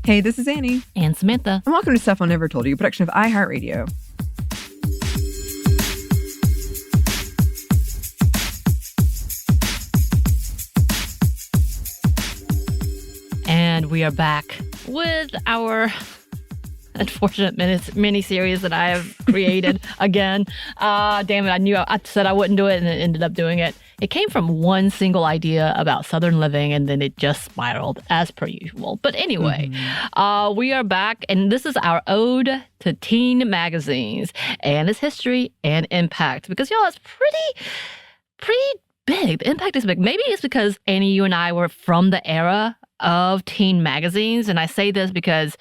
Hey, this is Anney. And Samantha. And welcome to Stuff I Never Told You, a production of iHeartRadio. And we are back with our unfortunate mini-series that I have created again. Damn it, I said I wouldn't do it and then ended up doing it. It came from one single idea about Southern living and then it just spiraled as per usual. But anyway, we are back and this is our ode to teen magazines and its history and impact. Because y'all, it's pretty big. The impact is big. Maybe it's because Anney, you and I were from the era of teen magazines. And I say this because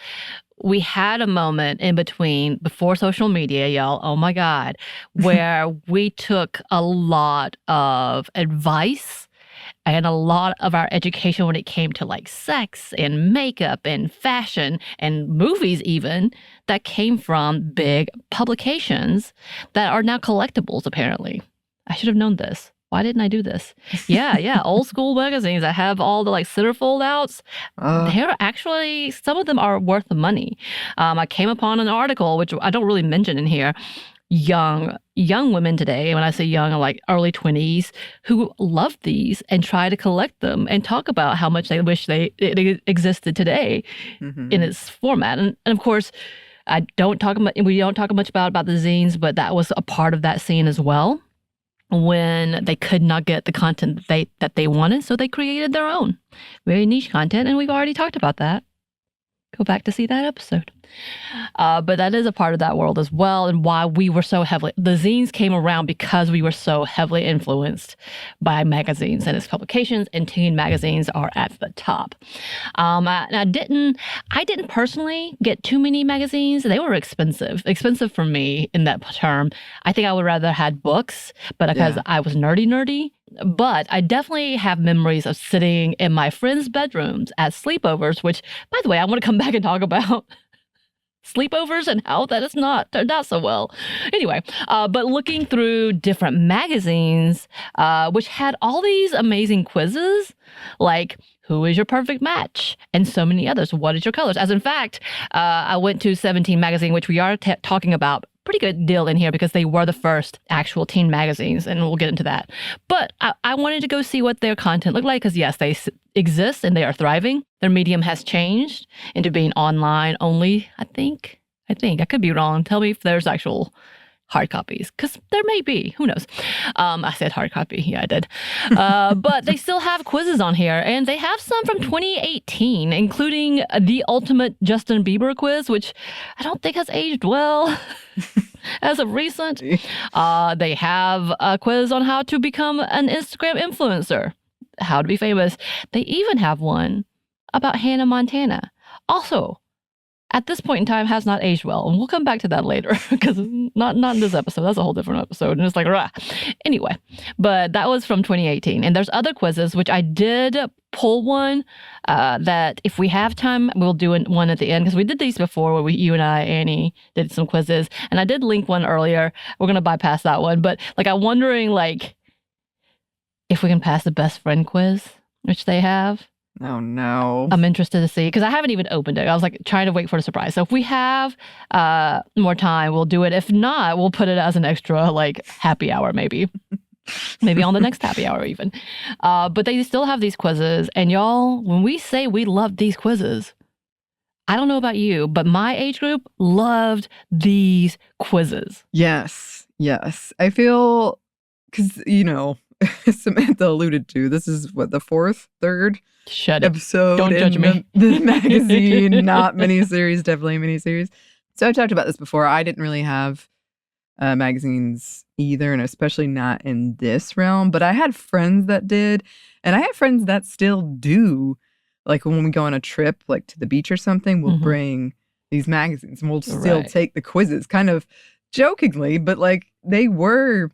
we had a moment in between, before social media, y'all, oh my God, where we took a lot of advice and a lot of our education when it came to like sex and makeup and fashion and movies even, that came from big publications that are now collectibles, apparently. I should have known this. Why didn't I do this? Yeah. Old school magazines that have all the like centerfold outs. They're actually, some of them are worth the money. I came upon an article, which I don't really mention in here, young women today, when I say young, like early 20s, who love these and try to collect them and talk about how much they wish it existed today in its format. And of course, we don't talk much about the zines, but that was a part of that scene as well. When they could not get the content that they wanted, so they created their own very niche content, and we've already talked about that. Go back to see that episode. But that is a part of that world as well, and why we were so heavily... The zines came around because we were so heavily influenced by magazines and its publications, and teen magazines are at the top. I didn't personally get too many magazines. They were expensive for me in that term. I think I would rather had books, but because I was nerdy. But I definitely have memories of sitting in my friends' bedrooms at sleepovers, which, by the way, I want to come back and talk about sleepovers and how that is not turned out so well. Anyway, but looking through different magazines, which had all these amazing quizzes, like who is your perfect match? And so many others. What is your colors? As in fact, I went to 17 magazine, which we are talking about pretty good deal in here because they were the first actual teen magazines, and we'll get into that. But I wanted to go see what their content looked like because, yes, they exist and they are thriving. Their medium has changed into being online only, I think. I could be wrong. Tell me if there's actual hard copies, because there may be. Who knows? I said hard copy. Yeah, I did. But they still have quizzes on here, and they have some from 2018, including the ultimate Justin Bieber quiz, which I don't think has aged well as of recent. They have a quiz on how to become an Instagram influencer, how to be famous. They even have one about Hannah Montana. Also, at this point in time, has not aged well. And we'll come back to that later because not in this episode. That's a whole different episode. And it's like, rah. Anyway, but that was from 2018. And there's other quizzes, which I did pull one that if we have time, we'll do one at the end. Because we did these before where you and I, Anney, did some quizzes. And I did link one earlier. We're going to bypass that one. But like, I'm wondering like if we can pass the best friend quiz, which they have. Oh, no. I'm interested to see, because I haven't even opened it. I was like trying to wait for a surprise. So if we have more time, we'll do it. If not, we'll put it as an extra like happy hour maybe. Maybe on the next happy hour even. But they still have these quizzes. And y'all, when we say we love these quizzes, I don't know about you, but my age group loved these quizzes. Yes. I feel, because, Samantha alluded to, this is what, the third episode. Don't judge me. The magazine, not miniseries, definitely a miniseries. So I talked about this before. I didn't really have magazines either, and especially not in this realm. But I had friends that did, and I have friends that still do. Like when we go on a trip, like to the beach or something, we'll bring these magazines and we'll still take the quizzes, kind of jokingly, but like they were.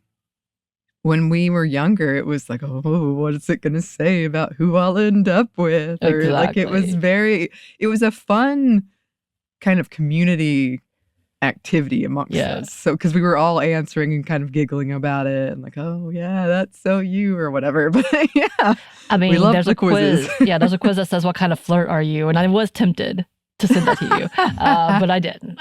When we were younger, it was like, oh, what is it going to say about who I'll end up with? Or like it was a fun kind of community activity amongst us. So, because we were all answering and kind of giggling about it and like, oh, yeah, that's so you or whatever. But yeah, I mean, there's a quiz. There's a quiz that says, what kind of flirt are you? And I was tempted to send that to you, but I didn't.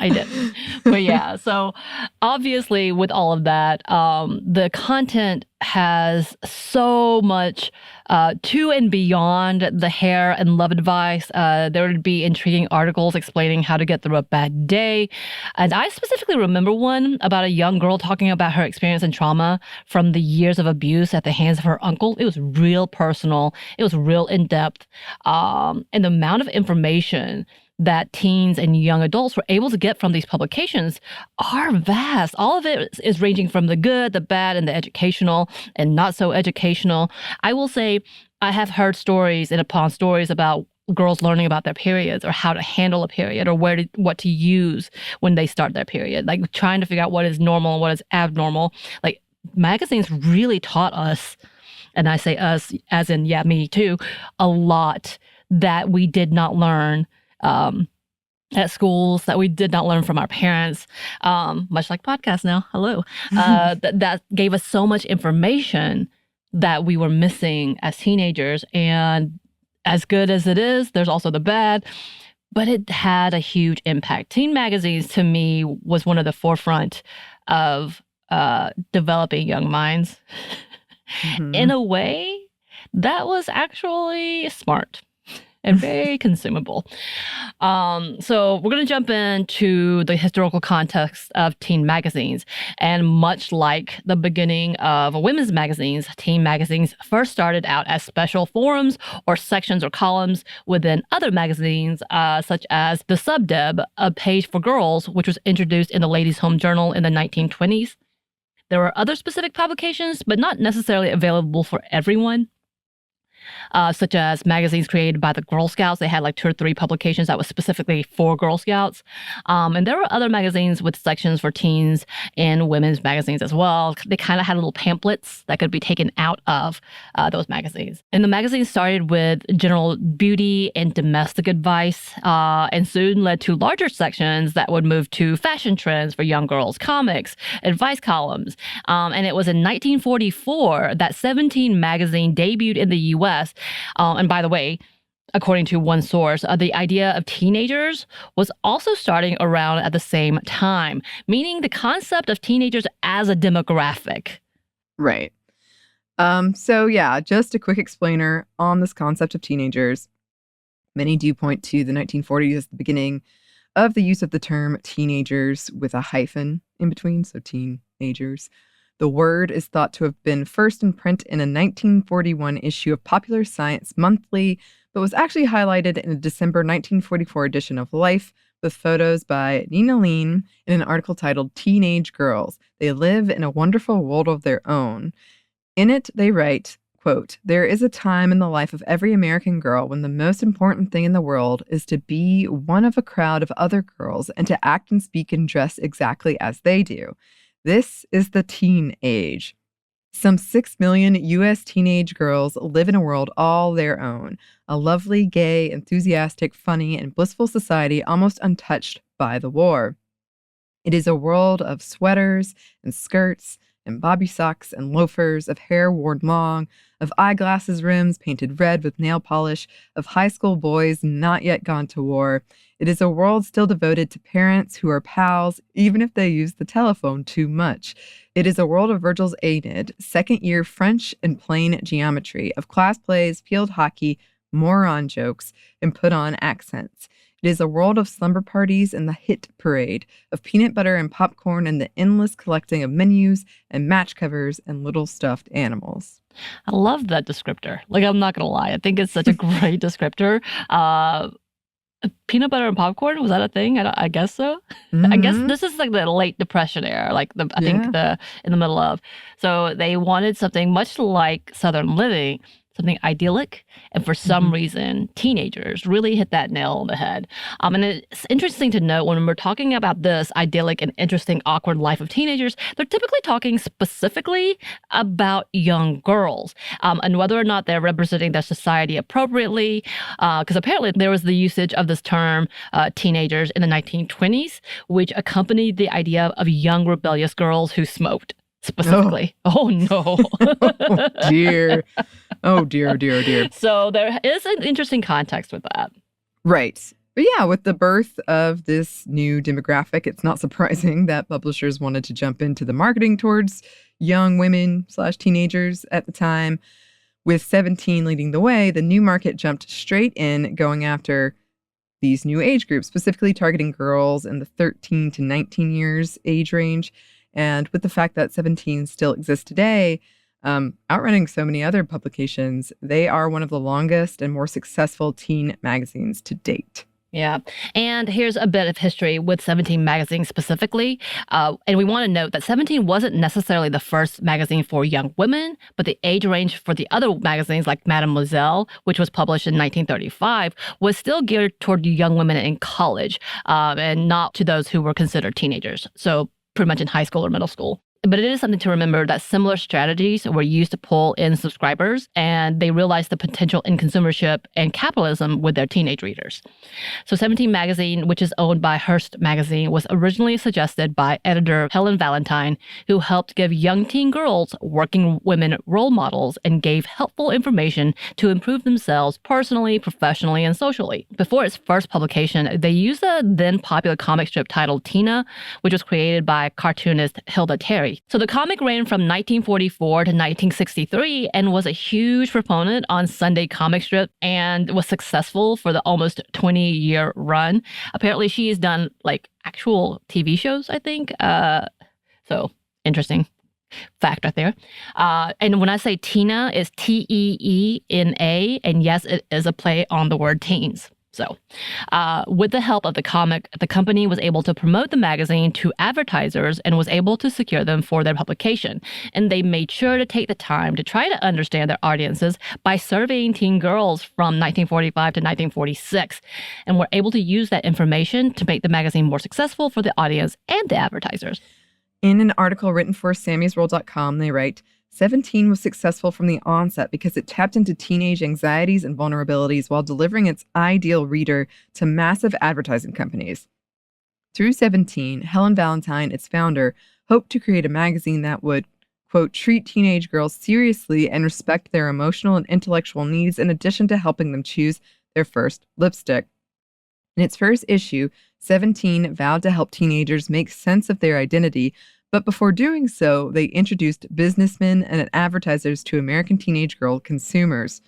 But yeah, so obviously with all of that, the content has so much to and beyond the hair and love advice. There would be intriguing articles explaining how to get through a bad day. And I specifically remember one about a young girl talking about her experience and trauma from the years of abuse at the hands of her uncle. It was real personal. It was real in-depth. And the amount of information that teens and young adults were able to get from these publications are vast. All of it is ranging from the good, the bad, and the educational and not so educational. I will say I have heard stories and upon stories about girls learning about their periods or how to handle a period or what to use when they start their period, like trying to figure out what is normal and what is abnormal. Like magazines really taught us, and I say us as in, yeah, me too, a lot that we did not learn at schools, that we did not learn from our parents, much like podcasts now. Hello. That gave us so much information that we were missing as teenagers. And as good as it is, there's also the bad, but it had a huge impact. Teen magazines, to me, was one of the forefront of developing young minds. In a way, that was actually smart and very consumable. So we're going to jump into the historical context of teen magazines. And much like the beginning of women's magazines, teen magazines first started out as special forums or sections or columns within other magazines, such as the Subdeb, a page for girls, which was introduced in the Ladies' Home Journal in the 1920s. There were other specific publications, but not necessarily available for everyone. Such as magazines created by the Girl Scouts. They had like 2 or 3 publications that was specifically for Girl Scouts. And there were other magazines with sections for teens and women's magazines as well. They kind of had little pamphlets that could be taken out of those magazines. And the magazines started with general beauty and domestic advice, and soon led to larger sections that would move to fashion trends for young girls, comics, advice columns. And it was in 1944 that 17 magazine debuted in the U.S. And by the way, according to one source, the idea of teenagers was also starting around at the same time, meaning the concept of teenagers as a demographic. Right. So yeah, just a quick explainer on this concept of teenagers. Many do point to the 1940s as the beginning of the use of the term teenagers with a hyphen in between, so teenagers. The word is thought to have been first in print in a 1941 issue of Popular Science Monthly, but was actually highlighted in a December 1944 edition of Life with photos by Nina Lean in an article titled Teenage Girls. They Live in a Wonderful World of Their Own. In it, they write, quote, "There is a time in the life of every American girl when the most important thing in the world is to be one of a crowd of other girls and to act and speak and dress exactly as they do. This is the teen age. Some 6 million U.S. teenage girls live in a world all their own, a lovely, gay, enthusiastic, funny, and blissful society almost untouched by the war. It is a world of sweaters and skirts and bobby socks and loafers, of hair worn long, of eyeglasses rims painted red with nail polish, of high school boys not yet gone to war. It is a world still devoted to parents who are pals, even if they use the telephone too much. It is a world of Virgil's Aeneid, second-year French and plain geometry, of class plays, field hockey, moron jokes, and put-on accents. It is a world of slumber parties and the hit parade, of peanut butter and popcorn and the endless collecting of menus and match covers and little stuffed animals." I love that descriptor. Like, I'm not going to lie. I think it's such a great descriptor. Peanut butter and popcorn, was that a thing? I guess so. I guess this is like the late Depression era, like I think in the middle of. So they wanted something much like Southern Living, something idyllic, and for some reason, teenagers really hit that nail on the head. And it's interesting to note when we're talking about this idyllic and interesting, awkward life of teenagers, they're typically talking specifically about young girls, and whether or not they're representing their society appropriately, because apparently there was the usage of this term, teenagers, in the 1920s, which accompanied the idea of young rebellious girls who smoked. Specifically. Oh no. Oh dear. Oh dear, oh dear, oh dear. So there is an interesting context with that. Right. But yeah, with the birth of this new demographic, it's not surprising that publishers wanted to jump into the marketing towards young women/teenagers at the time. With 17 leading the way, the new market jumped straight in, going after these new age groups, specifically targeting girls in the 13 to 19 years age range. And with the fact that 17 still exists today, outrunning so many other publications, they are one of the longest and more successful teen magazines to date. Yeah. And here's a bit of history with 17 magazine specifically. And we want to note that 17 wasn't necessarily the first magazine for young women, but the age range for the other magazines like Mademoiselle, which was published in 1935, was still geared toward young women in college and not to those who were considered teenagers. So pretty much in high school or middle school. But it is something to remember that similar strategies were used to pull in subscribers, and they realized the potential in consumership and capitalism with their teenage readers. So 17 Magazine, which is owned by Hearst Magazine, was originally suggested by editor Helen Valentine, who helped give young teen girls working women role models and gave helpful information to improve themselves personally, professionally, and socially. Before its first publication, they used a then popular comic strip titled Tina, which was created by cartoonist Hilda Terry. So the comic ran from 1944 to 1963 and was a huge proponent on Sunday comic strip and was successful for the almost 20-year run. Apparently, she has done like actual TV shows, I think. So interesting fact right there. And when I say Tina, it's Teena, and yes, it is a play on the word teens. So, with the help of the comic, the company was able to promote the magazine to advertisers and was able to secure them for their publication. And they made sure to take the time to try to understand their audiences by surveying teen girls from 1945 to 1946, and were able to use that information to make the magazine more successful for the audience and the advertisers. In an article written for Sammy'sWorld.com, they write, 17 was successful from the onset because it tapped into teenage anxieties and vulnerabilities while delivering its ideal reader to massive advertising companies. Through 17, Helen Valentine, its founder, hoped to create a magazine that would, quote, treat teenage girls seriously and respect their emotional and intellectual needs in addition to helping them choose their first lipstick. In its first issue, 17 vowed to help teenagers make sense of their identity, but before doing so, they introduced businessmen and advertisers to American teenage girl consumers.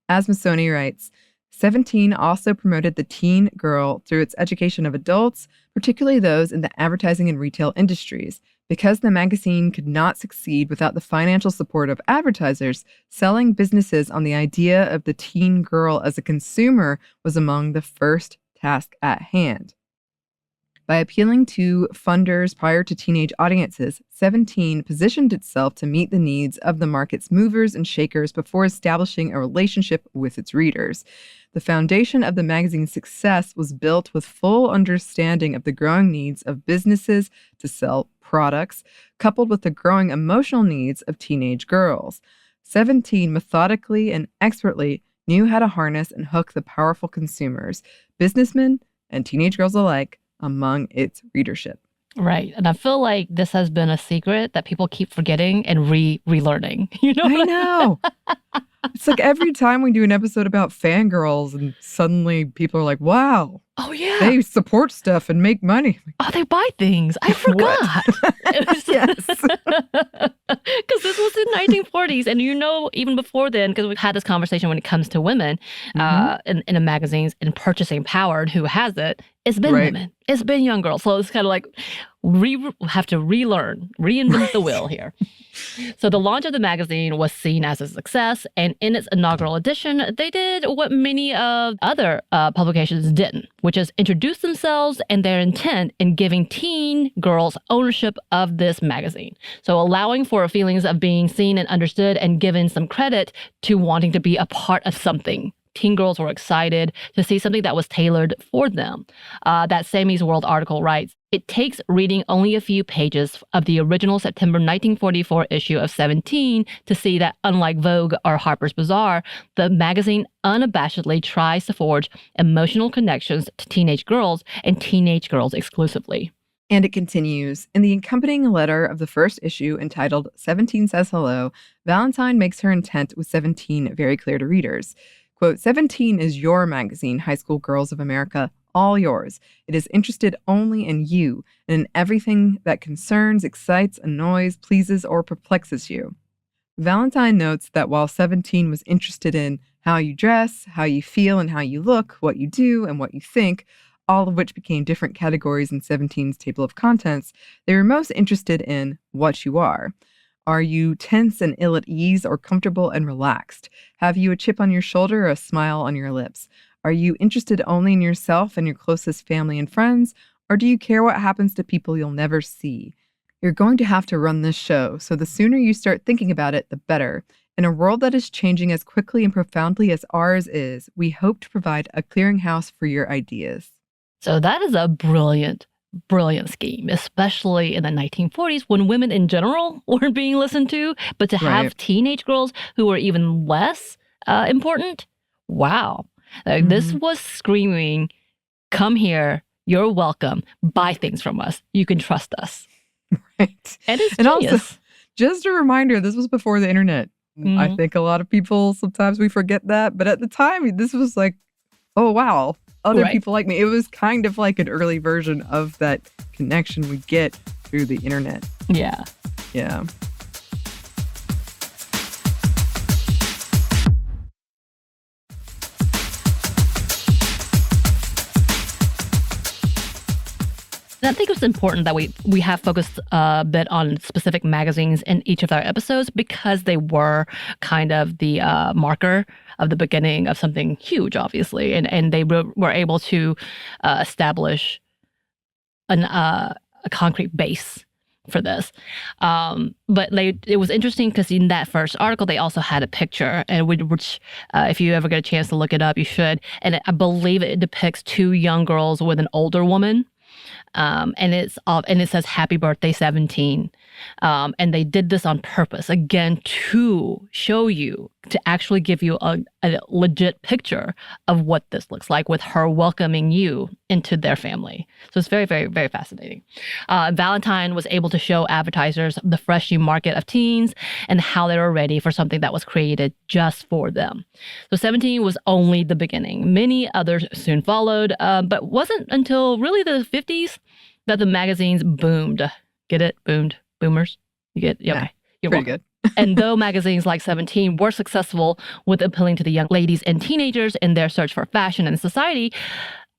As Missoni writes, 17 also promoted the teen girl through its education of adults, particularly those in the advertising and retail industries. Because the magazine could not succeed without the financial support of advertisers, selling businesses on the idea of the teen girl as a consumer was among the first tasks at hand. By appealing to funders prior to teenage audiences, 17 positioned itself to meet the needs of the market's movers and shakers before establishing a relationship with its readers. The foundation of the magazine's success was built with full understanding of the growing needs of businesses to sell products, coupled with the growing emotional needs of teenage girls. 17 methodically and expertly knew how to harness and hook the powerful consumers, businessmen and teenage girls alike, among its readership. Right. And I feel like this has been a secret that people keep forgetting and relearning. You know? I know. It's like every time we do an episode about fangirls and suddenly people are like, wow. Oh, yeah. They support stuff and make money. Oh, they buy things. I forgot. Yes. Because this was in 1940s. And you know, even before then, because we've had this conversation when it comes to women in the magazines and purchasing power and who has it, it's been women. It's been young girls. So it's kind of like we have to relearn, reinvent the wheel here. So the launch of the magazine was seen as a success. And in its inaugural edition, they did what many of other publications didn't, which is introduce themselves and their intent in giving teen girls ownership of this magazine. So allowing for feelings of being seen and understood and given some credit to wanting to be a part of something. Teen girls were excited to see something that was tailored for them. That Sammy's World article writes, it takes reading only a few pages of the original September 1944 issue of 17 to see that, unlike Vogue or Harper's Bazaar, the magazine unabashedly tries to forge emotional connections to teenage girls and teenage girls exclusively. And it continues. In the accompanying letter of the first issue entitled 17 Says Hello, Valentine makes her intent with 17 very clear to readers. Quote, 17 is your magazine, high school girls of America, all yours. It is interested only in you and in everything that concerns, excites, annoys, pleases, or perplexes you. Valentine notes that while 17 was interested in how you dress, how you feel and how you look, what you do and what you think, all of which became different categories in 17's table of contents, they were most interested in what you are. Are you tense and ill at ease or comfortable and relaxed? Have you a chip on your shoulder or a smile on your lips? Are you interested only in yourself and your closest family and friends? Or do you care what happens to people you'll never see? You're going to have to run this show, so the sooner you start thinking about it, the better. In a world that is changing as quickly and profoundly as ours is, we hope to provide a clearinghouse for your ideas. So that is a brilliant scheme, especially in the 1940s when women in general weren't being listened to, but to have teenage girls who were even less important. Wow. This was screaming, come here, you're welcome, buy things from us, you can trust us. Right. And it's and genius. Also, just a reminder, this was before the internet. I think a lot of people, sometimes we forget that, but at the time, this was like, oh, wow. Other people like me. It was kind of like an early version of that connection we get through the internet. Yeah. Yeah. I think it's important that we have focused a bit on specific magazines in each of our episodes because they were kind of the marker of the beginning of something huge, obviously, and they were able to establish a concrete base for this. But it was interesting because in that first article, they also had a picture, and which if you ever get a chance to look it up, you should. And I believe it depicts two young girls with an older woman. And it says "Happy Birthday 17," and they did this on purpose again to show you, to actually give you a legit picture of what this looks like with her welcoming you into their family. So it's very, very, very fascinating. Valentine was able to show advertisers the fresh new market of teens and how they were ready for something that was created just for them. So 17 was only the beginning. Many others soon followed, but wasn't until really the 50s that the magazines boomed. Get it? Boomed. Boomers? You get? Yeah. Okay. You're pretty welcome. Good. And though magazines like 17 were successful with appealing to the young ladies and teenagers in their search for fashion and society,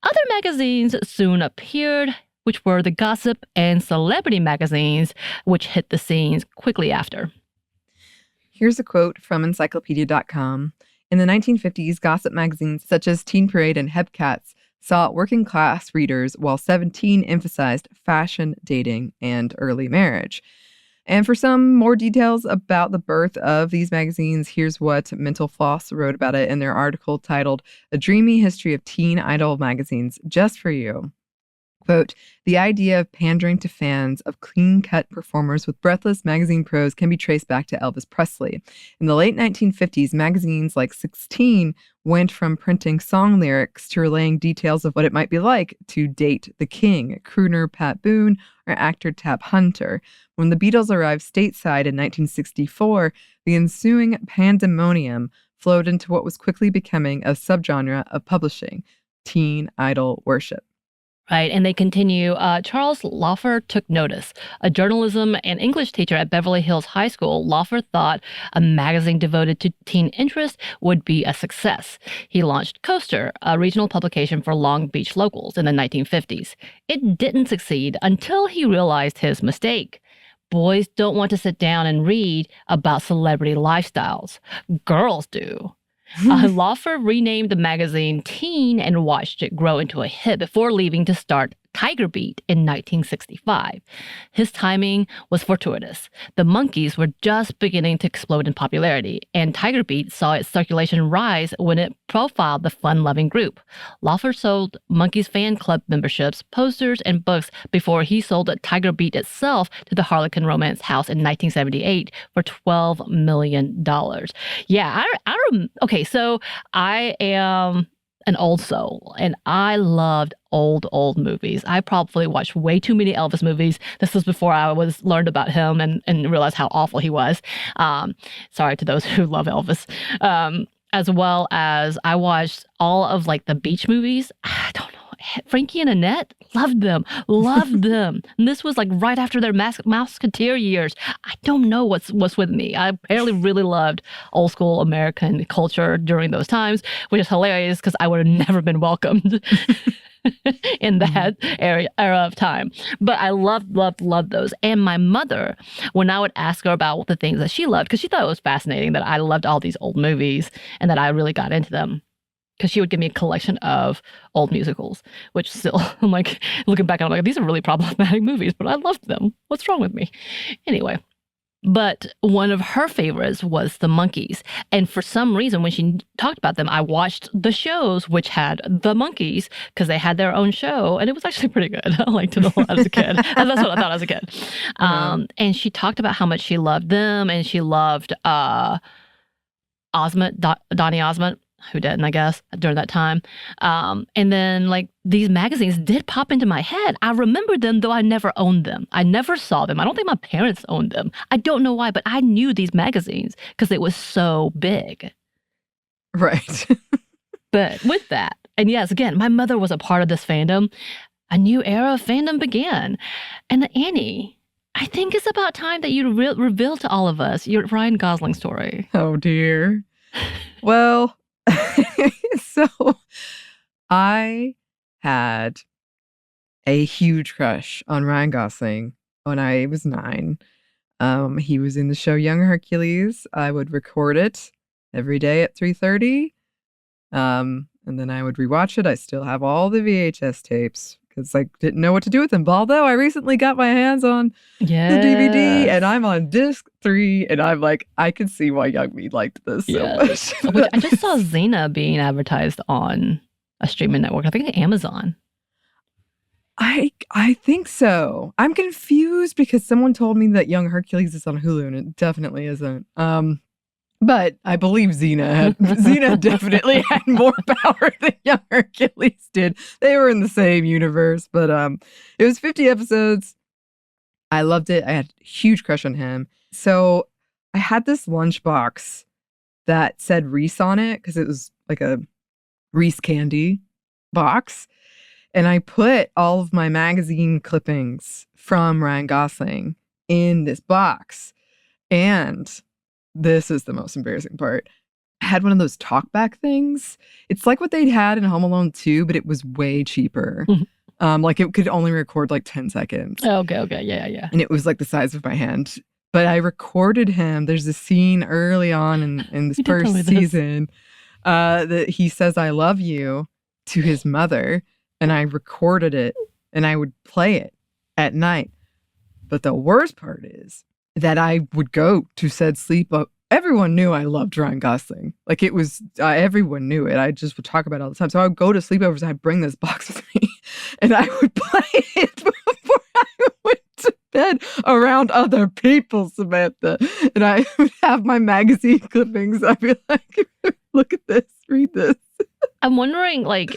other magazines soon appeared, which were the gossip and celebrity magazines, which hit the scenes quickly after. Here's a quote from encyclopedia.com. In the 1950s, gossip magazines such as Teen Parade and Hepcats sought working-class readers, while 17 emphasized fashion, dating, and early marriage. And for some more details about the birth of these magazines, here's what Mental Floss wrote about it in their article titled "A Dreamy History of Teen Idol Magazines, Just for You." Quote, "The idea of pandering to fans of clean-cut performers with breathless magazine prose can be traced back to Elvis Presley. In the late 1950s, magazines like 16 went from printing song lyrics to relaying details of what it might be like to date the king, crooner Pat Boone, or actor Tab Hunter. When the Beatles arrived stateside in 1964, the ensuing pandemonium flowed into what was quickly becoming a subgenre of publishing, teen idol worship." Right. And they continue, Charles Laufer took notice. A journalism and English teacher at Beverly Hills High School, Laufer thought a magazine devoted to teen interest would be a success. He launched Coaster, a regional publication for Long Beach locals in the 1950s. It didn't succeed until he realized his mistake. Boys don't want to sit down and read about celebrity lifestyles. Girls do. Laufer renamed the magazine Teen and watched it grow into a hit before leaving to start Tiger Beat in 1965. His timing was fortuitous. The Monkees were just beginning to explode in popularity, and Tiger Beat saw its circulation rise when it profiled the fun-loving group. Laufer sold Monkees fan club memberships, posters, and books before he sold Tiger Beat itself to the Harlequin Romance House in 1978 for $12 million. Yeah, okay, so I am an old soul, and I loved old movies. I probably watched way too many Elvis movies. This was before I learned about him and realized how awful he was. Sorry to those who love Elvis. As well as I watched all of like the beach movies. I don't know. Frankie and Annette, loved them, loved them. And this was like right after their Musketeer years. I don't know what's with me. I apparently really loved old school American culture during those times, which is hilarious because I would have never been welcomed in that era of time. But I loved those. And my mother, when I would ask her about the things that she loved, because she thought it was fascinating that I loved all these old movies and that I really got into them. Because she would give me a collection of old musicals, which still, I'm like, looking back, I'm like, these are really problematic movies, but I loved them. What's wrong with me? Anyway, but one of her favorites was the Monkees. And for some reason, when she talked about them, I watched the shows which had the Monkees because they had their own show. And it was actually pretty good. I liked it a lot as a kid. And that's what I thought as a kid. And she talked about how much she loved them. And she loved Osmond, Donny Osmond, who didn't, I guess, during that time. And then, like, these magazines did pop into my head. I remembered them, though I never owned them. I never saw them. I don't think my parents owned them. I don't know why, but I knew these magazines because it was so big. Right. But with that, and yes, again, my mother was a part of this fandom. A new era of fandom began. And Anney, I think it's about time that you reveal to all of us your Ryan Gosling story. Oh, dear. Well... So I had a huge crush on Ryan Gosling when I was 9. He was in the show Young Hercules. I would record it every day at 3:30. And then I would rewatch it. I still have all the VHS tapes because I didn't know what to do with them. But although I recently got my hands on the DVD and I'm on disc 3 and I'm like, I can see why Young Me liked this so much. Which I just saw Xena being advertised on a streaming network. I think Amazon. I think so. I'm confused because someone told me that Young Hercules is on Hulu and it definitely isn't. But I believe Xena definitely had more power than Young Hercules did. They were in the same universe, but it was 50 episodes. I loved it. I had a huge crush on him. So I had this lunchbox that said Reese on it because it was like a Reese candy box. And I put all of my magazine clippings from Ryan Gosling in this box. And this is the most embarrassing part. I had one of those talkback things. It's like what they'd had in Home Alone 2, but it was way cheaper. Like it could only record like 10 seconds. Okay. Yeah. And it was like the size of my hand. But I recorded him. There's a scene early on in this first season that he says, "I love you" to his mother. And I recorded it and I would play it at night. But the worst part is that I would go to said sleepover. Everyone knew I loved Ryan Gosling. Like it was, everyone knew it. I just would talk about it all the time. So I would go to sleepovers and I'd bring this box with me and I would play it before I went to bed around other people, Samantha. And I would have my magazine clippings. I'd be like, look at this, read this. I'm wondering, like,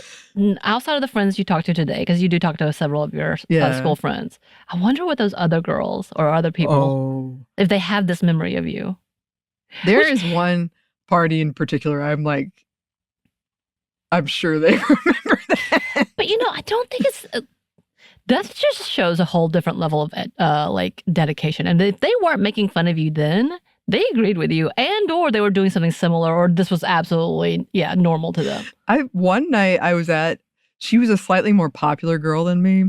outside of the friends you talked to today, because you do talk to several of your school friends, I wonder what those other girls or other people, if they have this memory of you. There is one party in particular, I'm like, I'm sure they remember that. But, I don't think it's... that just shows a whole different level of, like, dedication. And if they weren't making fun of you then... they agreed with you or they were doing something similar or this was absolutely, normal to them. One night I was she was a slightly more popular girl than me.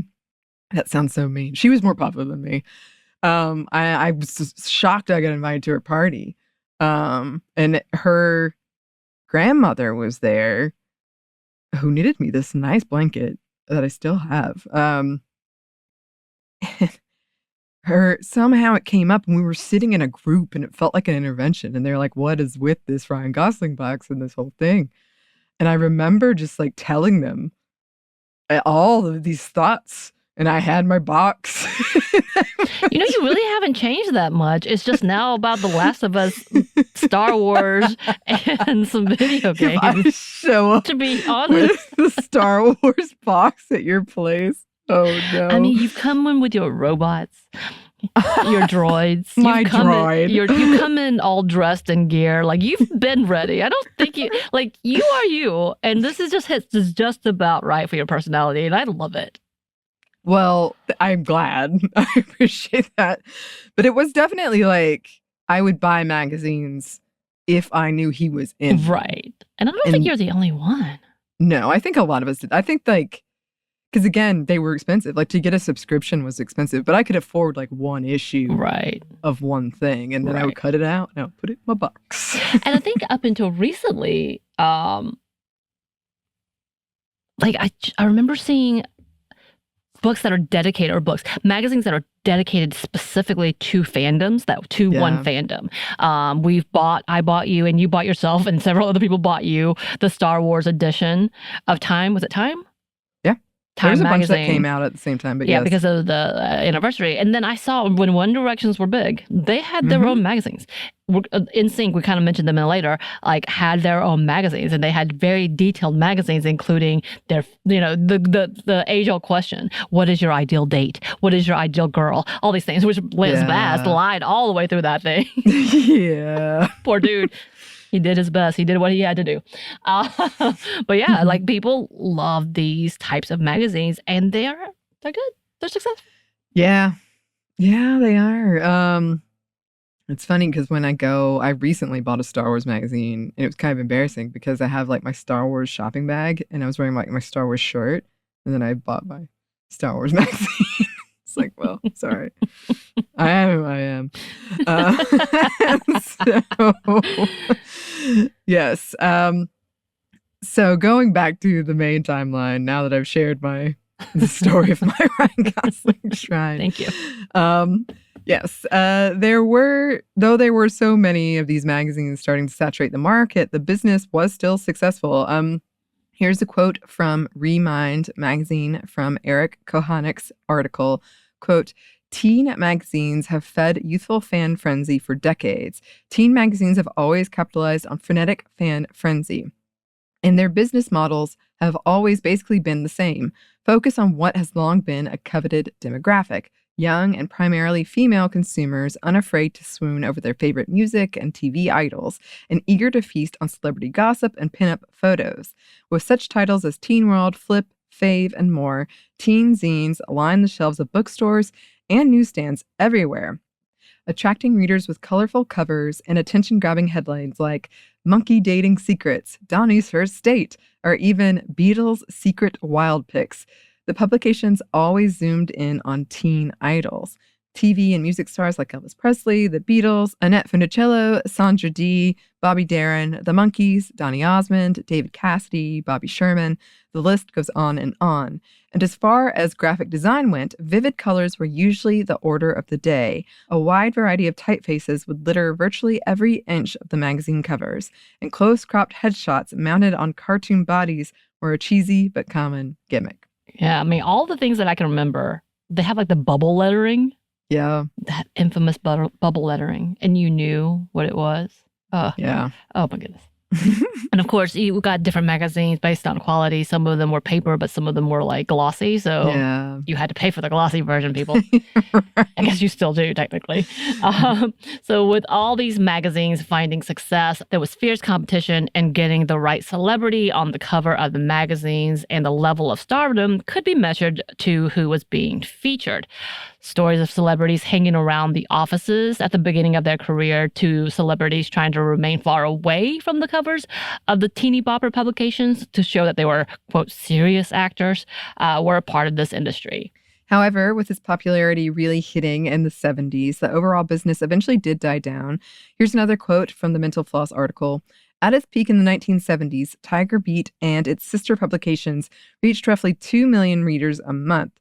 That sounds so mean. She was more popular than me. I was shocked I got invited to her party. And her grandmother was there who knitted me this nice blanket that I still have. Somehow it came up and we were sitting in a group and it felt like an intervention and they're like, what is with this Ryan Gosling box and this whole thing? And I remember just like telling them all of these thoughts and I had my box. You really haven't changed that much. It's just now about The Last of Us, Star Wars, and some video games. If I show up to be honest, with the Star Wars box at your place. Oh, no. I mean, you've come in with your robots, Your droids. My You droid. You come in all dressed in gear. Like, you've been ready. I don't think you are you. And this is just about right for your personality. And I love it. Well, I'm glad. I appreciate that. But it was definitely like I would buy magazines if I knew he was in them. Right. And I don't think you're the only one. No, I think a lot of us did. I think because again, they were expensive. Like, to get a subscription was expensive, but I could afford like one issue of one thing, and then I would cut it out and I would put it in my box. And I think up until recently, I remember seeing books that are dedicated, or magazines that are dedicated specifically to fandoms, one fandom. I bought you, and you bought yourself, and several other people bought you the Star Wars edition of Time. Was it Time? There was a bunch that came out at the same time, but yes. Because of the anniversary. And then I saw when One Directions were big, they had their own magazines. NSYNC, we kind of mentioned them in later, like had their own magazines, and they had very detailed magazines, including their, the age-old question: what is your ideal date? What is your ideal girl? All these things, which Liz Bass lied all the way through that thing. Yeah, poor dude. He did his best. He did what he had to do. But yeah, like, people love these types of magazines, and they're good. They're successful. Yeah, they are. It's funny because when I recently bought a Star Wars magazine, and it was kind of embarrassing because I have like my Star Wars shopping bag, and I was wearing like my Star Wars shirt, and then I bought my Star Wars magazine. It's like, well, sorry. I am. Yes. So going back to the main timeline, now that I've shared the story of my Ryan Gosling shrine. Thank you. Yes. There were so many of these magazines starting to saturate the market, the business was still successful. Here's a quote from Remind magazine from Eric Kohanek's article. Quote, "Teen magazines have fed youthful fan frenzy for decades. Teen magazines have always capitalized on frenetic fan frenzy. And their business models have always basically been the same. Focus on what has long been a coveted demographic. Young and primarily female consumers unafraid to swoon over their favorite music and TV idols, and eager to feast on celebrity gossip and pinup photos. With such titles as Teen World, Flip, Fave, and more, teen zines line the shelves of bookstores and newsstands everywhere, attracting readers with colorful covers and attention-grabbing headlines like Monkey Dating Secrets, Donnie's First Date, or even Beatles' Secret Wild Pics. The publications always zoomed in on teen idols. TV and music stars like Elvis Presley, the Beatles, Annette Funicello, Sandra Dee, Bobby Darin, the Monkees, Donny Osmond, David Cassidy, Bobby Sherman. The list goes on. And as far as graphic design went, vivid colors were usually the order of the day. A wide variety of typefaces would litter virtually every inch of the magazine covers, and close-cropped headshots mounted on cartoon bodies were a cheesy but common gimmick. Yeah, I mean, all the things that I can remember, they have like the bubble lettering. Yeah. That infamous bubble lettering. And you knew what it was. Oh, yeah. Oh, my goodness. And of course, you got different magazines based on quality. Some of them were paper, but some of them were like glossy. So you had to pay for the glossy version, people. Right. I guess you still do, technically. So with all these magazines finding success, there was fierce competition, and getting the right celebrity on the cover of the magazines and the level of stardom could be measured to who was being featured. Stories of celebrities hanging around the offices at the beginning of their career to celebrities trying to remain far away from the covers of the teeny bopper publications to show that they were, quote, serious actors, were a part of this industry. However, with its popularity really hitting in the 70s, the overall business eventually did die down. Here's another quote from the Mental Floss article. At its peak in the 1970s, Tiger Beat and its sister publications reached roughly 2 million readers a month.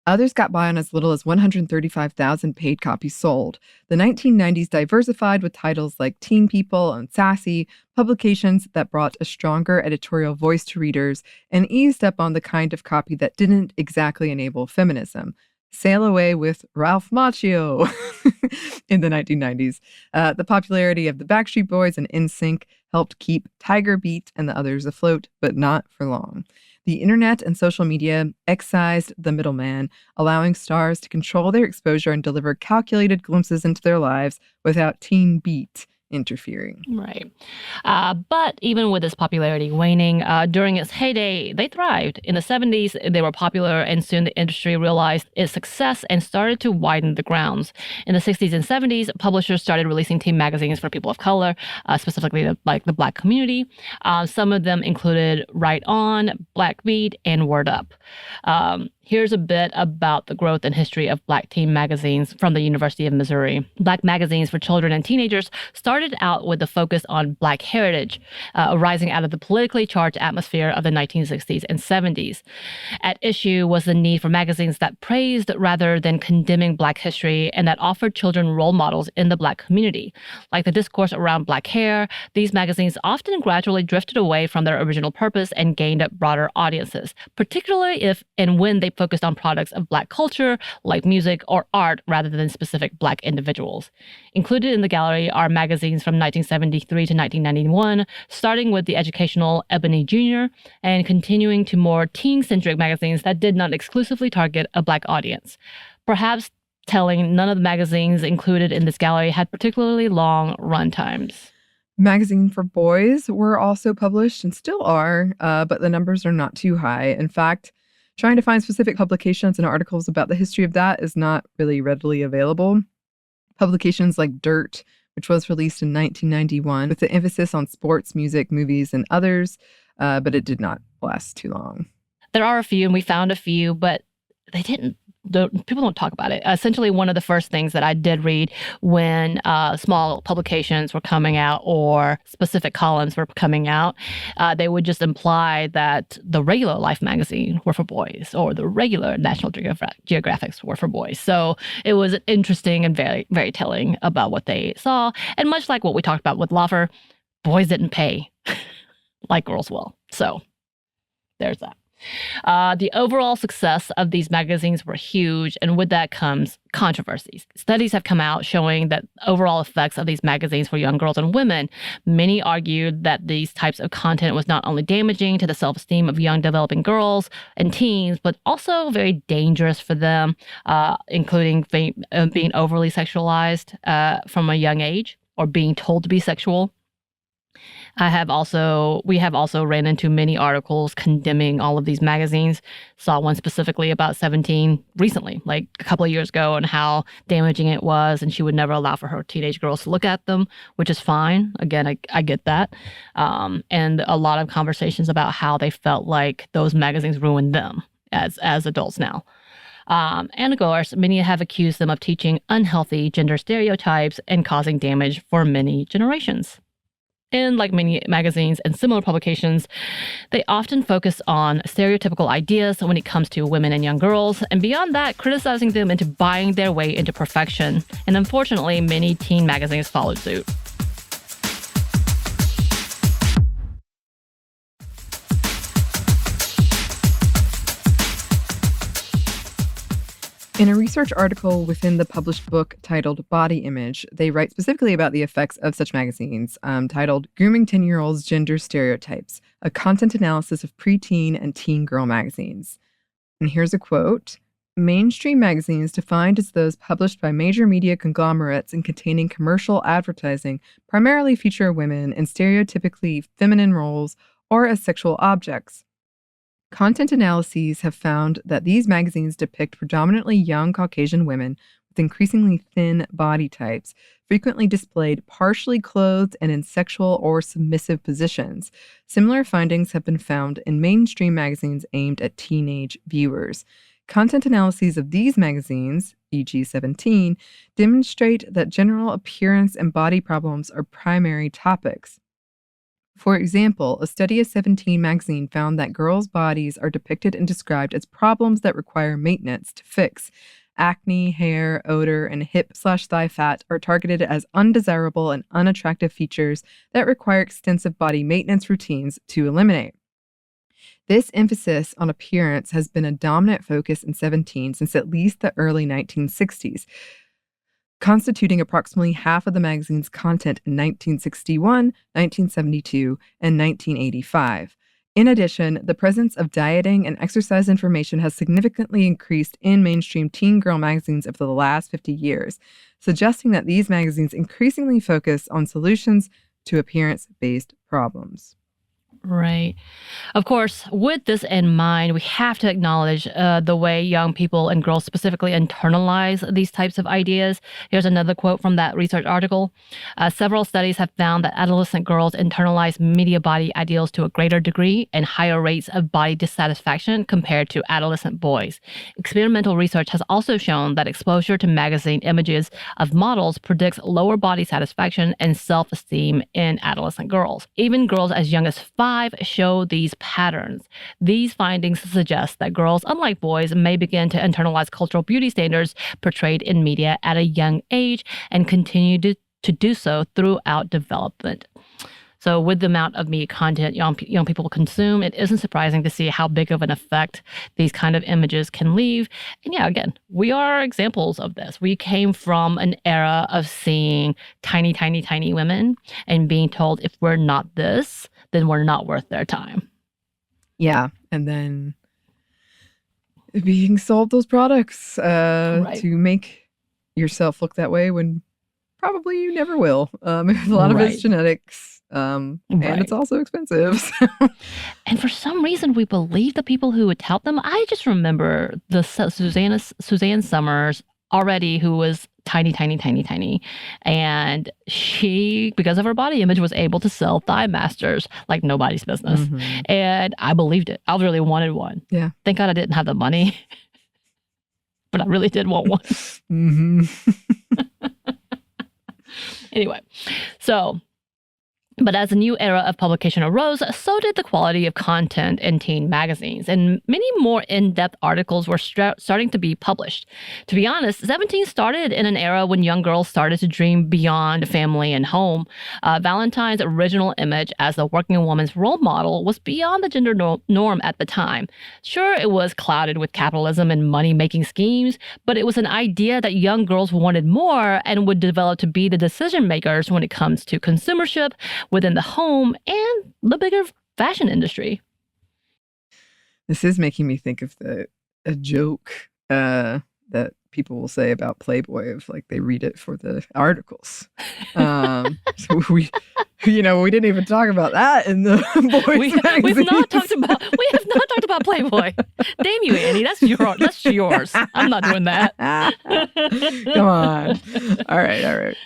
Others got by on as little as 135,000 paid copies sold. The 1990s diversified with titles like Teen People and Sassy, publications that brought a stronger editorial voice to readers and eased up on the kind of copy that didn't exactly enable feminism. Sail Away with Ralph Macchio in the 1990s. The popularity of the Backstreet Boys and NSYNC helped keep Tiger Beat and the others afloat, but not for long. The internet and social media excised the middleman, allowing stars to control their exposure and deliver calculated glimpses into their lives without Teen Beat interfering. Right. But even with its popularity waning, during its heyday, they thrived. In the 70s, they were popular, and soon the industry realized its success and started to widen the grounds. In the 60s and 70s, publishers started releasing teen magazines for people of color, specifically the Black community. Some of them included Right On, Black Beat, and Word Up. Here's a bit about the growth and history of Black teen magazines from the University of Missouri. Black magazines for children and teenagers started out with a focus on Black heritage, arising out of the politically charged atmosphere of the 1960s and 70s. At issue was the need for magazines that praised rather than condemning Black history and that offered children role models in the Black community. Like the discourse around Black hair, these magazines often gradually drifted away from their original purpose and gained broader audiences, particularly if and when they focused on products of Black culture, like music or art, rather than specific Black individuals. Included in the gallery are magazines from 1973 to 1991, starting with the educational Ebony Jr. and continuing to more teen-centric magazines that did not exclusively target a Black audience. Perhaps telling, none of the magazines included in this gallery had particularly long run times. Magazine for boys were also published and still are, but the numbers are not too high. In fact, trying to find specific publications and articles about the history of that is not really readily available. Publications like Dirt, which was released in 1991 with the emphasis on sports, music, movies, and others, but it did not last too long. There are a few, and we found a few, but people don't talk about it. Essentially, one of the first things that I did read when small publications were coming out or specific columns were coming out, they would just imply that the regular Life magazine were for boys or the regular National Geographics were for boys. So it was interesting and very, very telling about what they saw. And much like what we talked about with Laufer, boys didn't pay like girls will. So there's that. The overall success of these magazines were huge, and with that comes controversies. Studies have come out showing that overall effects of these magazines for young girls and women. Many argued that these types of content was not only damaging to the self-esteem of young developing girls and teens, but also very dangerous for them, including being overly sexualized from a young age or being told to be sexual. We have also ran into many articles condemning all of these magazines. Saw one specifically about 17 recently, like a couple of years ago, and how damaging it was, and she would never allow for her teenage girls to look at them, which is fine. Again, I get that. And a lot of conversations about how they felt like those magazines ruined them as adults now. And of course, many have accused them of teaching unhealthy gender stereotypes and causing damage for many generations. And like many magazines and similar publications, they often focus on stereotypical ideas when it comes to women and young girls, and beyond that, criticizing them into buying their way into perfection. And unfortunately, many teen magazines followed suit. In a research article within the published book titled Body Image, they write specifically about the effects of such magazines, titled Grooming 10-Year-Olds Gender Stereotypes, a content analysis of preteen and teen girl magazines. And here's a quote: mainstream magazines defined as those published by major media conglomerates and containing commercial advertising primarily feature women in stereotypically feminine roles or as sexual objects. Content analyses have found that these magazines depict predominantly young Caucasian women with increasingly thin body types, frequently displayed partially clothed and in sexual or submissive positions. Similar findings have been found in mainstream magazines aimed at teenage viewers. Content analyses of these magazines, e.g. 17, demonstrate that general appearance and body problems are primary topics. For example, a study of 17 magazine found that girls' bodies are depicted and described as problems that require maintenance to fix. Acne, hair, odor, and hip/thigh fat are targeted as undesirable and unattractive features that require extensive body maintenance routines to eliminate. This emphasis on appearance has been a dominant focus in Seventeen since at least the early 1960s, constituting approximately half of the magazine's content in 1961, 1972, and 1985. In addition, the presence of dieting and exercise information has significantly increased in mainstream teen girl magazines over the last 50 years, suggesting that these magazines increasingly focus on solutions to appearance-based problems. Right. Of course, with this in mind, we have to acknowledge the way young people and girls specifically internalize these types of ideas. Here's another quote from that research article. Several studies have found that adolescent girls internalize media body ideals to a greater degree and higher rates of body dissatisfaction compared to adolescent boys. Experimental research has also shown that exposure to magazine images of models predicts lower body satisfaction and self-esteem in adolescent girls. Even girls as young as 5 show these patterns. These findings suggest that girls, unlike boys, may begin to internalize cultural beauty standards portrayed in media at a young age and continue to do so throughout development. So with the amount of media content young people consume, it isn't surprising to see how big of an effect these kind of images can leave. And yeah, again, we are examples of this. We came from an era of seeing tiny, tiny, tiny women and being told if we're not this, then we're not worth their time. Yeah. And then being sold those products to make yourself look that way when probably you never will. A lot of it's genetics. And it's also expensive. And for some reason, we believe the people who would tout them. I just remember the Suzanne Summers already, who was tiny, tiny, tiny, tiny. And she, because of her body image, was able to sell Thigh Masters like nobody's business. Mm-hmm. And I believed it. I really wanted one. Yeah. Thank God I didn't have the money. But I really did want one. Mm-hmm. Anyway, but as a new era of publication arose, so did the quality of content in teen magazines, and many more in-depth articles were starting to be published. To be honest, 17 started in an era when young girls started to dream beyond family and home. Valentine's original image as the working woman's role model was beyond the gender norm at the time. Sure, it was clouded with capitalism and money-making schemes, but it was an idea that young girls wanted more and would develop to be the decision makers when it comes to consumership, within the home and the bigger fashion industry. This is making me think of a joke that people will say about Playboy, of like they read it for the articles. So we didn't even talk about that in the boys magazine. We have not talked about Playboy. Damn you, Anney. That's yours. I'm not doing that. Come on. All right.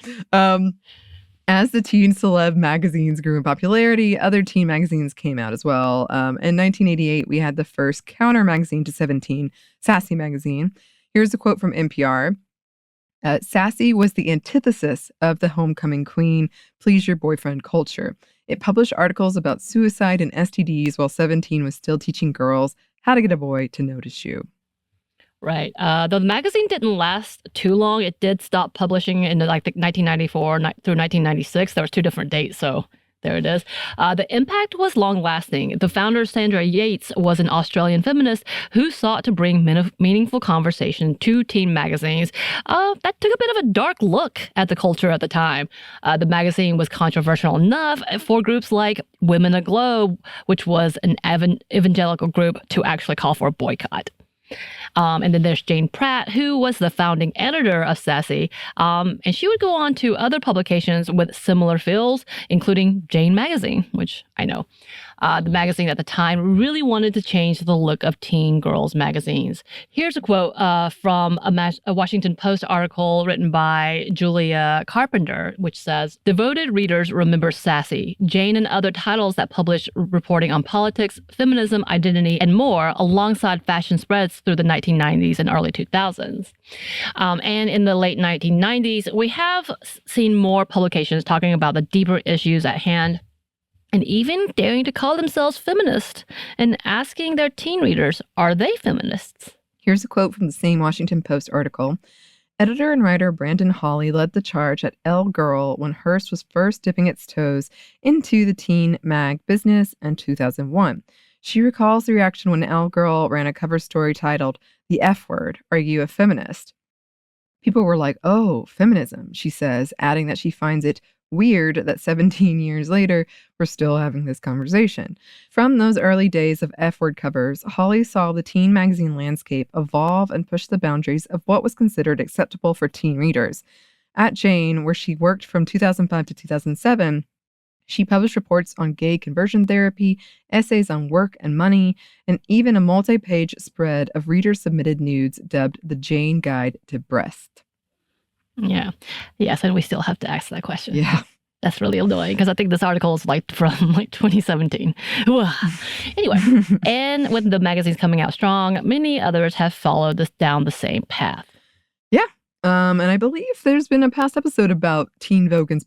As the teen celeb magazines grew in popularity, other teen magazines came out as well. In 1988, we had the first counter magazine to 17, Sassy Magazine. Here's a quote from NPR. Sassy was the antithesis of the homecoming queen, please your boyfriend culture. It published articles about suicide and STDs while 17 was still teaching girls how to get a boy to notice you. Right. The magazine didn't last too long. It did stop publishing in the 1994 through 1996. There was 2 different dates, so there it is. The impact was long-lasting. The founder, Sandra Yates, was an Australian feminist who sought to bring meaningful conversation to teen magazines that took a bit of a dark look at the culture at the time. The magazine was controversial enough for groups like Women Aglow, which was an evangelical group, to actually call for a boycott. And then there's Jane Pratt, who was the founding editor of Sassy. And she would go on to other publications with similar feels, including Jane Magazine, which I know. The magazine at the time really wanted to change the look of teen girls' magazines. Here's a quote from a Washington Post article written by Julia Carpenter, which says, "Devoted readers remember Sassy, Jane, and other titles that published reporting on politics, feminism, identity, and more, alongside fashion spreads through the 1990s and early 2000s. And in the late 1990s, we have seen more publications talking about the deeper issues at hand, and even daring to call themselves feminist and asking their teen readers, are they feminists?" Here's a quote from the same Washington Post article. Editor and writer Brandon Hawley led the charge at Elle Girl when Hearst was first dipping its toes into the teen mag business in 2001. She recalls the reaction when Elle Girl ran a cover story titled, "The F Word, Are You a Feminist?" People were like, "Oh, feminism," she says, adding that she finds it weird that 17 years later, we're still having this conversation. From those early days of F-word covers, Holly saw the teen magazine landscape evolve and push the boundaries of what was considered acceptable for teen readers. At Jane, where she worked from 2005 to 2007, she published reports on gay conversion therapy, essays on work and money, and even a multi-page spread of reader-submitted nudes dubbed the Jane Guide to Breast. Yeah. Yes, and we still have to ask that question. Yeah. That's really annoying because I think this article is from 2017. Anyway, and with the magazines coming out strong, many others have followed this down the same path. Yeah. And I believe there's been a past episode about Teen Vogue in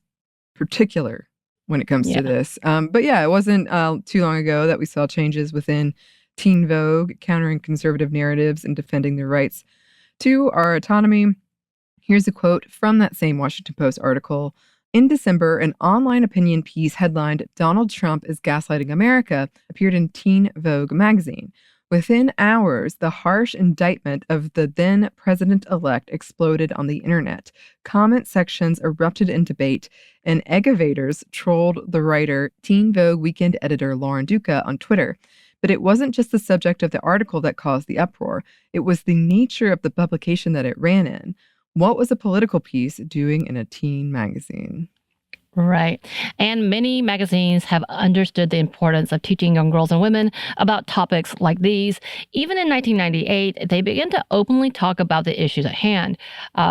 particular when it comes to this. But yeah, it wasn't too long ago that we saw changes within Teen Vogue, countering conservative narratives and defending their rights to our autonomy. Here's a quote from that same Washington Post article. In December, an online opinion piece headlined "Donald Trump is Gaslighting America" appeared in Teen Vogue magazine. Within hours, the harsh indictment of the then president-elect exploded on the internet. Comment sections erupted in debate, and eggovators trolled the writer, Teen Vogue weekend editor Lauren Duca, on Twitter. But it wasn't just the subject of the article that caused the uproar. It was the nature of the publication that it ran in. What was a political piece doing in a teen magazine? Right. And many magazines have understood the importance of teaching young girls and women about topics like these. Even in 1998, they began to openly talk about the issues at hand.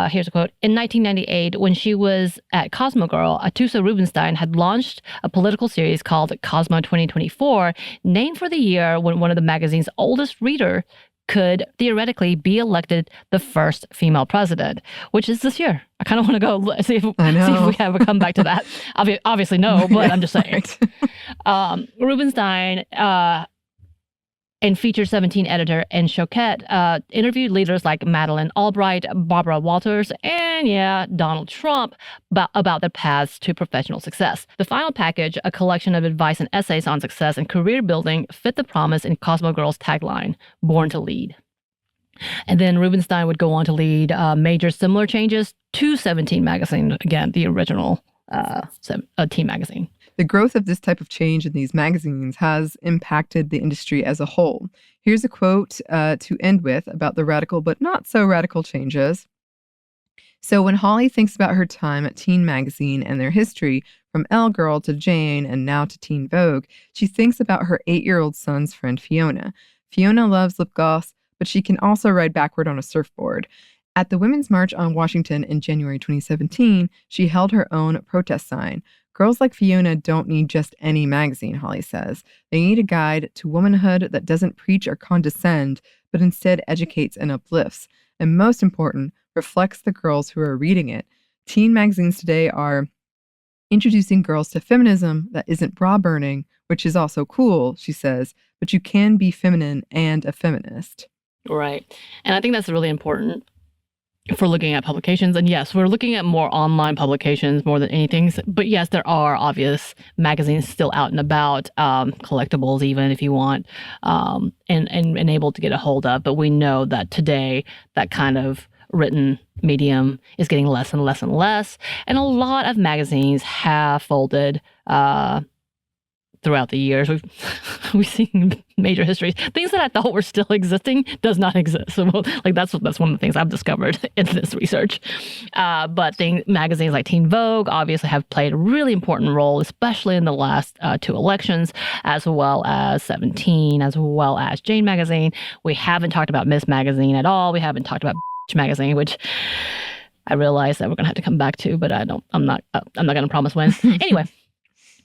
Here's a quote. In 1998, when she was at Cosmo Girl, Atusa Rubinstein had launched a political series called Cosmo 2024, named for the year when one of the magazine's oldest readers could theoretically be elected the first female president, which is this year. I kind of want to go see if we have a comeback to that. Obviously, no, but I'm just saying. Right. Rubinstein and Feature 17 editor Anne Choquette interviewed leaders like Madeleine Albright, Barbara Walters, and Donald Trump about their paths to professional success. The final package, a collection of advice and essays on success and career building, fit the promise in Cosmo Girl's tagline, "Born to Lead." And then Rubinstein would go on to lead major similar changes to 17 magazine, again, the original teen magazine. The growth of this type of change in these magazines has impacted the industry as a whole. Here's a quote to end with about the radical but not so radical changes. So when Holly thinks about her time at Teen Magazine and their history, from Elle Girl to Jane and now to Teen Vogue, she thinks about her 8-year-old son's friend Fiona. Fiona loves lip gloss, but she can also ride backward on a surfboard. At the Women's March on Washington in January 2017, she held her own protest sign. Girls like Fiona don't need just any magazine, Holly says. They need a guide to womanhood that doesn't preach or condescend, but instead educates and uplifts. And most important, reflects the girls who are reading it. Teen magazines today are introducing girls to feminism that isn't bra-burning, which is also cool, she says, but you can be feminine and a feminist. Right. And I think that's really important for looking at publications. And yes, we're looking at more online publications more than anything. But yes, there are obvious magazines still out and about, collectibles even if you want, and able to get a hold of. But we know that today that kind of written medium is getting less and less and less. And a lot of magazines have folded throughout the years. We've seen major histories. Things that I thought were still existing does not exist. So that's one of the things I've discovered in this research. But magazines like Teen Vogue obviously have played a really important role, especially in the last 2 elections, as well as 17, as well as Jane Magazine. We haven't talked about Miss Magazine at all. We haven't talked about Magazine, which I realize that we're gonna have to come back to, but I'm not gonna promise when. Anyway.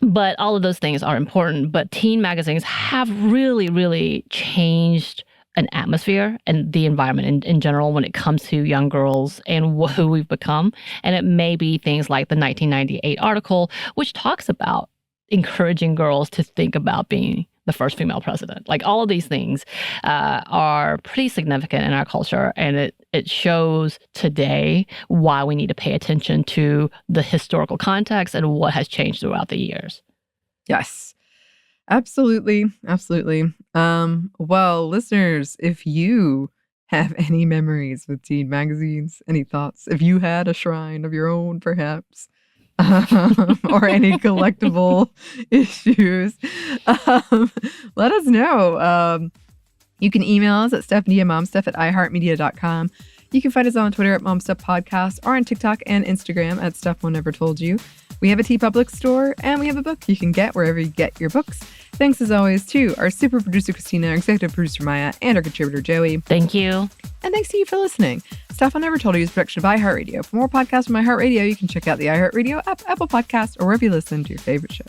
But all of those things are important. But teen magazines have really, really changed an atmosphere and the environment in general when it comes to young girls and who we've become. And it may be things like the 1998 article, which talks about encouraging girls to think about being the first female president. Like all of these things are pretty significant in our culture. And it shows today why we need to pay attention to the historical context and what has changed throughout the years. Yes. Absolutely. Absolutely. Well, listeners, if you have any memories with teen magazines, any thoughts, if you had a shrine of your own, perhaps, or any collectible issues, let us know. You can email us at stephanie@momstuff@iheartmedia.com. You can find us on Twitter at momstuffpodcast or on TikTok and Instagram at Stuff One Never Told You. We have a TeePublic store and we have a book you can get wherever you get your books. Thanks as always to our super producer Christina, our executive producer Maya, and our contributor Joey. Thank you. And thanks to you for listening. Stuff I Never Told You is a production of iHeartRadio. For more podcasts from iHeartRadio, you can check out the iHeartRadio app, Apple Podcasts, or wherever you listen to your favorite show.